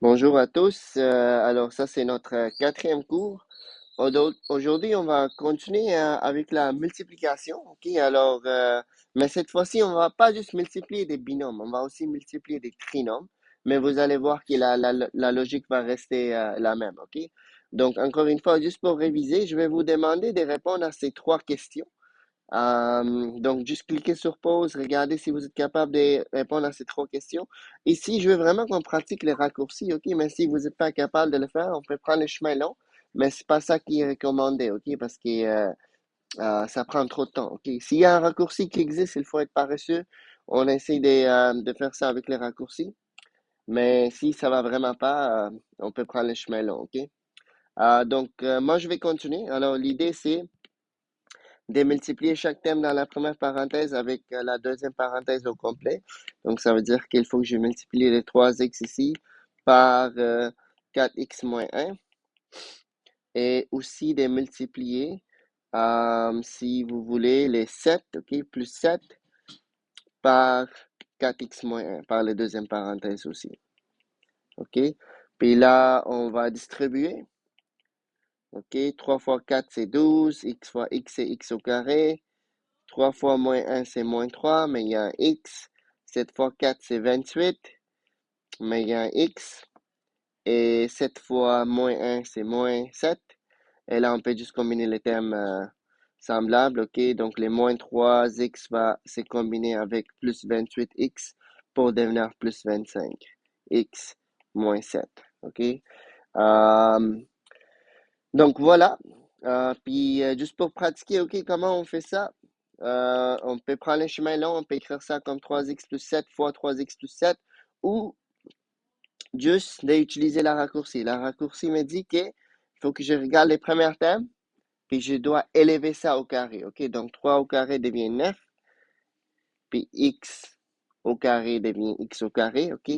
Bonjour à tous. Alors ça, c'est notre quatrième cours. Aujourd'hui, on va continuer avec la multiplication. Ok, mais cette fois-ci, on va pas juste multiplier des binômes, on va aussi multiplier des trinômes. Mais vous allez voir que la logique va rester la même. Ok, donc encore une fois, juste pour réviser, je vais vous demander de répondre à ces trois questions. Donc, juste cliquez sur pause, regardez si vous êtes capable de répondre à ces trois questions. Ici, je veux vraiment qu'on pratique les raccourcis, ok? Mais si vous n'êtes pas capable de le faire, on peut prendre le chemin long, mais c'est pas ça qui est recommandé, ok? Parce que ça prend trop de temps, ok? S'il y a un raccourci qui existe, il faut être paresseux. On essaie de faire ça avec les raccourcis, mais si ça va vraiment pas, on peut prendre le chemin long, ok? Moi, je vais continuer. Alors, l'idée, c'est de multiplier chaque terme dans la première parenthèse avec la deuxième parenthèse au complet. Donc, ça veut dire qu'il faut que je multiplie les 3x ici par 4x moins 1 et aussi de multiplier, si vous voulez, les 7, ok, plus 7 par 4x moins 1, par la deuxième parenthèse aussi, ok. Puis là, on va distribuer, ok, 3 fois 4, c'est 12, x fois x, c'est x au carré. 3 fois moins 1, c'est moins 3, mais il y a un x. 7 fois 4, c'est 28, mais il y a un x. Et 7 fois moins 1, c'est moins 7. Et là, on peut juste combiner les termes semblables, ok? Donc, les moins 3x va se combiner avec plus 28x pour devenir plus 25. X moins 7, ok? Euh, donc, voilà. Juste pour pratiquer, ok, comment on fait ça? On peut prendre le chemin long, on peut écrire ça comme 3x plus 7 fois 3x plus 7 ou juste d'utiliser la raccourci. La raccourci me dit qu'il faut que je regarde les premiers termes, puis je dois élever ça au carré. Ok, donc 3 au carré devient 9, puis x au carré devient x au carré. Ok,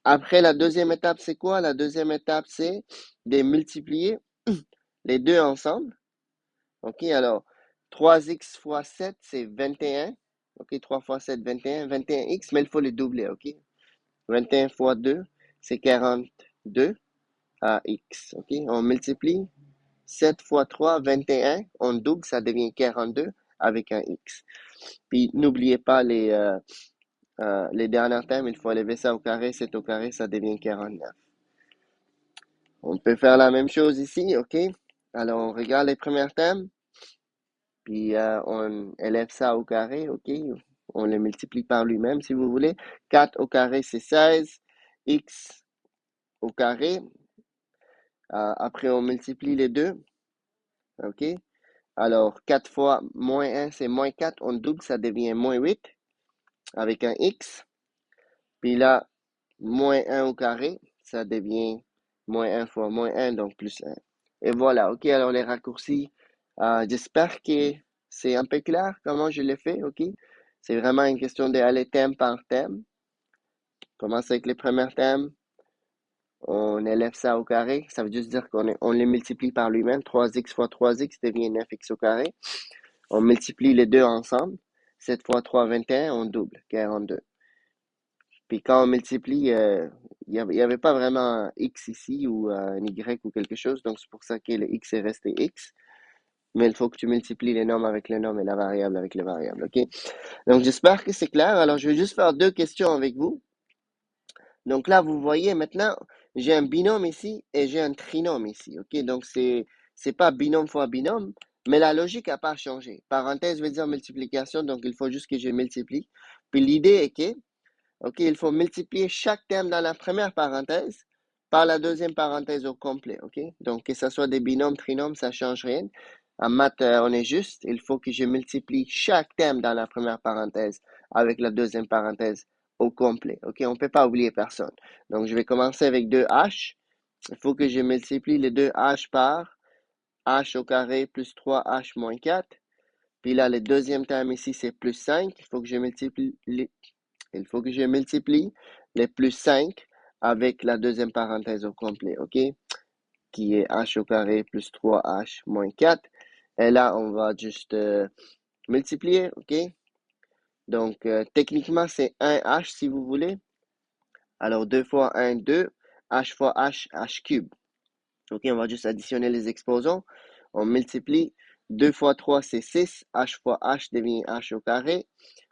après la deuxième étape, c'est quoi? La deuxième étape, c'est de multiplier les deux ensemble. Ok, alors 3x fois 7, c'est 21. Ok, 3 fois 7, 21. 21x, mais il faut le doubler. Ok, 21 fois 2, c'est 42 à x. Ok, on multiplie 7 fois 3, 21. On double, ça devient 42 avec un x. Puis n'oubliez pas les derniers termes, il faut élever ça au carré. 7 au carré, ça devient 49. On peut faire la même chose ici. Ok, alors on regarde les premiers termes. Puis on élève ça au carré, ok? On le multiplie par lui-même si vous voulez. 4 au carré, c'est 16. X au carré. Après, on multiplie les deux, ok? Alors, 4 fois moins 1, c'est moins 4. On double, ça devient moins 8 avec un X. Puis là, moins 1 au carré, ça devient moins 1 fois moins 1, donc plus 1. Et voilà, ok? Alors, les raccourcis, j'espère que c'est un peu clair comment je l'ai fait, ok? C'est vraiment une question d'aller thème par thème. Commence avec les premiers thèmes, on élève ça au carré, ça veut juste dire on les multiplie par lui-même. 3x fois 3x devient 9x au carré. On multiplie les deux ensemble. 7 fois 3, 21, on double, 42. Puis quand on multiplie, il n'y avait pas vraiment un x ici ou un y ou quelque chose, donc c'est pour ça que le x est resté x. Mais il faut que tu multiplies les nombres avec les nombres et la variable avec les variables, ok? Donc j'espère que c'est clair. Alors je vais juste faire deux questions avec vous. Donc là, vous voyez maintenant, j'ai un binôme ici et j'ai un trinôme ici, ok? Donc c'est pas binôme fois binôme, mais la logique n'a pas changé. Parenthèse veut dire multiplication, donc il faut juste que je multiplie. Puis l'idée est que OK, il faut multiplier chaque terme dans la première parenthèse par la deuxième parenthèse au complet. OK? Donc, que ce soit des binômes, trinômes, ça ne change rien. En maths, on est juste. Il faut que je multiplie chaque terme dans la première parenthèse avec la deuxième parenthèse au complet. OK? On ne peut pas oublier personne. Donc, je vais commencer avec 2h. Il faut que je multiplie les 2h par h au carré plus 3h moins 4. Puis là, le deuxième terme ici, c'est plus 5. Il faut que je multiplie les plus 5 avec la deuxième parenthèse au complet, OK? Qui est h au carré plus 3h moins 4. Et là, on va juste multiplier, OK? Donc, techniquement, c'est 1h si vous voulez. Alors, 2 fois 1, 2. h fois h, h cube. OK, on va juste additionner les exposants. On multiplie. 2 fois 3, c'est 6. H fois h devient h au carré.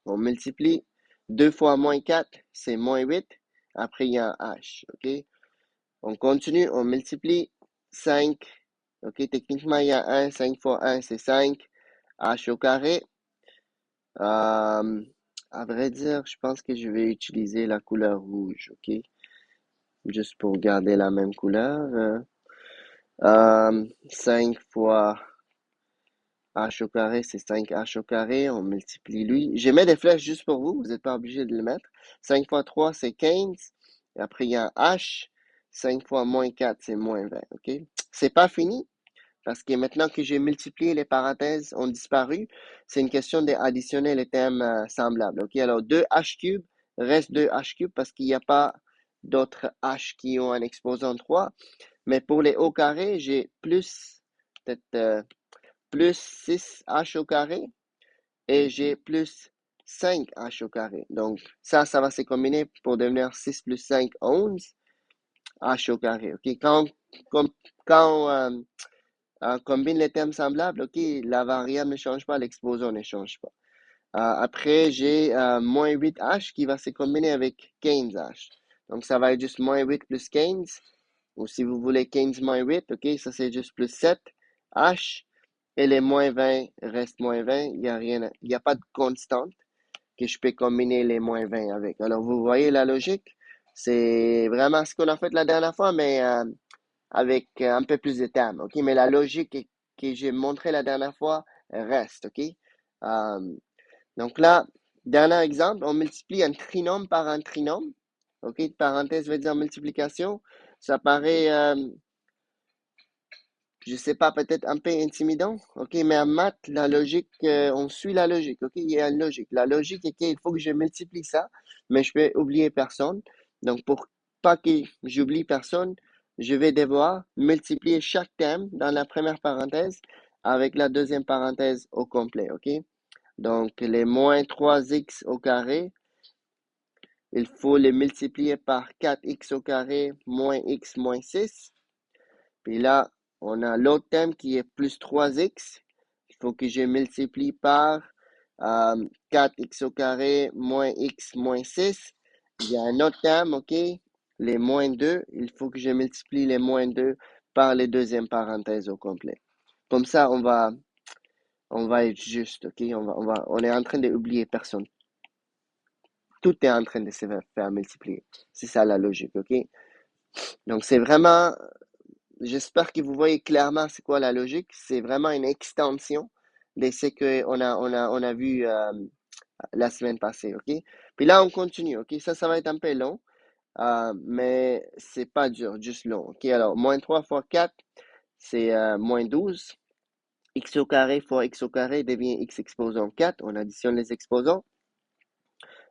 On multiplie. 2 fois moins 4, c'est moins 8. Après, il y a un h. OK? On continue, on multiplie. 5. OK, techniquement, il y a 1. 5 fois 1, c'est 5. H au carré. À vrai dire, je pense que je vais utiliser la couleur rouge. OK? Juste pour garder la même couleur. 5 fois h au carré, c'est 5h au carré. On multiplie lui. Je mets des flèches juste pour vous. Vous n'êtes pas obligé de le mettre. 5 fois 3, c'est 15. Et après, il y a un h. 5 fois moins 4, c'est moins 20. OK? C'est pas fini parce que maintenant que j'ai multiplié, les parenthèses ont disparu. C'est une question d'additionner les termes semblables. OK? Alors, 2h cube reste 2h cube parce qu'il n'y a pas d'autres h qui ont un exposant 3. Mais pour les hauts carrés, j'ai peut-être plus 6h au carré et j'ai plus 5h au carré. Donc, ça va se combiner pour devenir 6 plus 5, 11 h au carré. OK? Quand on combine les termes semblables, OK, la variable ne change pas, l'exposant ne change pas. Après, j'ai moins 8h qui va se combiner avec 15h. Donc, ça va être juste moins 8 plus 15. Ou si vous voulez 15 moins 8, OK, ça c'est juste plus 7h. Et les moins 20 restent moins 20. Il y a pas de constante que je peux combiner les moins 20 avec. Alors, vous voyez la logique? C'est vraiment ce qu'on a fait la dernière fois, mais avec un peu plus de termes, OK? Mais la logique que j'ai montrée la dernière fois reste, OK? Euh, donc là, dernier exemple, on multiplie un trinôme par un trinôme. OK? Parenthèse veut dire multiplication. Ça paraît je sais pas, peut-être un peu intimidant, ok, mais en maths, la logique, on suit la logique, ok, il y a une logique. La logique est qu'il faut que je multiplie ça, mais je peux oublier personne. Donc, pour pas que j'oublie personne, je vais devoir multiplier chaque terme dans la première parenthèse avec la deuxième parenthèse au complet, ok? Donc, les moins 3x au carré, il faut les multiplier par 4x au carré moins x moins 6. Puis là, on a l'autre terme qui est plus 3x. Il faut que je multiplie par 4x au carré moins x moins 6. Il y a un autre terme, OK? Les moins 2. Il faut que je multiplie les moins 2 par les deuxièmes parenthèses au complet. Comme ça, on va être juste, OK? On est en train d'oublier personne. Tout est en train de se faire multiplier. C'est ça la logique, OK? Donc, c'est vraiment j'espère que vous voyez clairement c'est quoi la logique. C'est vraiment une extension de ce qu'on a vu la semaine passée, OK? Puis là, on continue, OK? Ça va être un peu long, mais c'est pas dur, juste long, OK? Alors, moins 3 fois 4, c'est moins 12. X au carré fois x au carré devient x exposant 4. On additionne les exposants.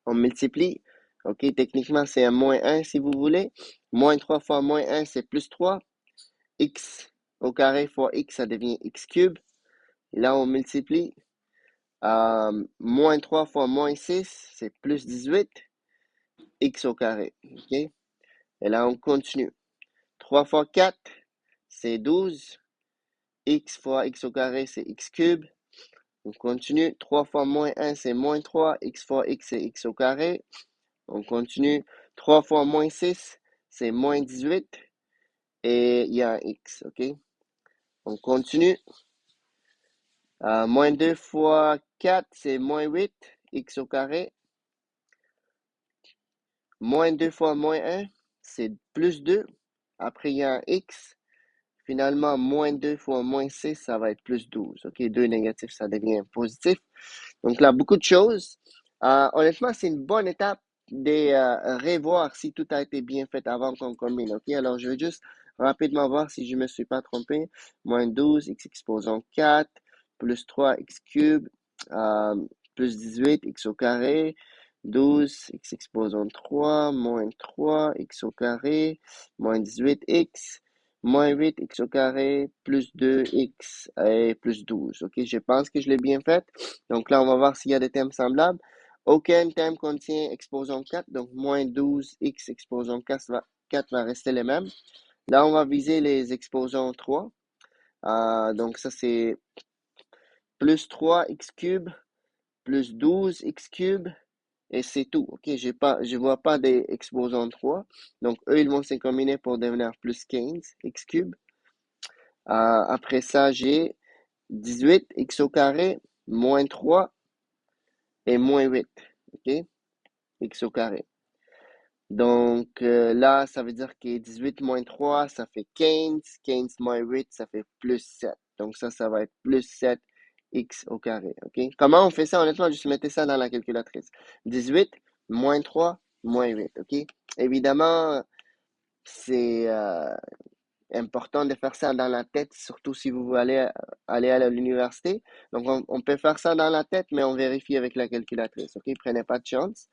On multiplie. OK? Techniquement, c'est un moins 1 si vous voulez. Moins 3 fois moins 1, c'est plus 3. X au carré fois x, ça devient x cube. Et là, on multiplie. Moins 3 fois moins 6, c'est plus 18. X au carré. OK? Et là, on continue. 3 fois 4, c'est 12. X fois x au carré, c'est x cube. On continue. 3 fois moins 1, c'est moins 3. X fois x, c'est x au carré. On continue. 3 fois moins 6, c'est moins 18. Et il y a un x. OK? On continue. Moins 2 fois 4, c'est moins 8, x au carré. Moins 2 fois moins 1, c'est plus 2. Après, il y a un x. Finalement, moins 2 fois moins 6, ça va être plus 12. OK, 2 négatifs, ça devient positif. Donc là, beaucoup de choses. Honnêtement, c'est une bonne étape de revoir si tout a été bien fait avant qu'on combine. OK, alors je vais juste rapidement voir si je ne me suis pas trompé. Moins 12, x exposant 4, plus 3, x cube, euh, plus 18, x au carré, 12, x exposant 3, moins 3, x au carré, moins 18, x, moins 8, x au carré, plus 2, x et plus 12. OK, je pense que je l'ai bien fait. Donc là, on va voir s'il y a des termes semblables. Aucun terme contient exposant 4, donc moins 12x exposant 4 va rester les mêmes. Là, on va viser les exposants 3. Donc, ça, c'est plus 3x cube, plus 12x cube, et c'est tout. OK, je vois pas des exposants 3. Donc, eux, ils vont se combiner pour devenir plus 15x cube. Après ça, j'ai 18x au carré, moins 3 et moins 8. OK, x au carré. Donc là, ça veut dire que 18 moins 3, ça fait 15. 15 moins 8, ça fait plus 7. Donc ça va être plus 7 x au carré. OK? Comment on fait ça? Honnêtement, juste mettez ça dans la calculatrice. 18 moins 3 moins 8. OK? Évidemment, c'est important de faire ça dans la tête, surtout si vous voulez aller à l'université. Donc, on peut faire ça dans la tête, mais on vérifie avec la calculatrice. OK? Prenez pas de chance.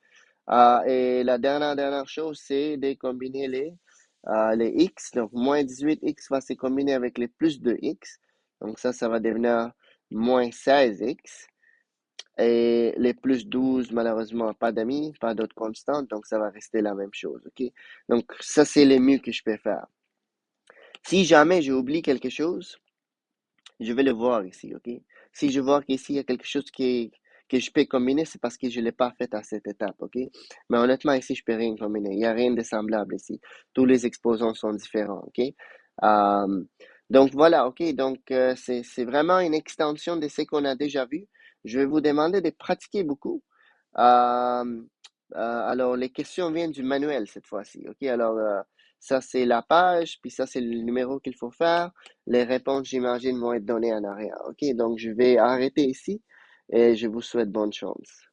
Et la dernière chose, c'est de combiner les x. Donc, moins 18x va se combiner avec les plus 2x. Donc, ça va devenir moins 16x. Et les plus 12, malheureusement, pas d'amis, pas d'autres constantes. Donc, ça va rester la même chose. OK? Donc, ça, c'est le mieux que je peux faire. Si jamais j'oublie quelque chose, je vais le voir ici, OK? Si je vois qu'ici, il y a quelque chose que je peux combiner, c'est parce que je ne l'ai pas fait à cette étape, OK? Mais honnêtement, ici, je peux rien combiner. Il n'y a rien de semblable ici. Tous les exposants sont différents, OK? Euh, donc, voilà, OK? Donc, c'est vraiment une extension de ce qu'on a déjà vu. Je vais vous demander de pratiquer beaucoup. Euh, alors, les questions viennent du manuel cette fois-ci, OK? Alors, ça, c'est la page, puis ça, c'est le numéro qu'il faut faire. Les réponses, j'imagine, vont être données en arrière. OK, donc je vais arrêter ici et je vous souhaite bonne chance.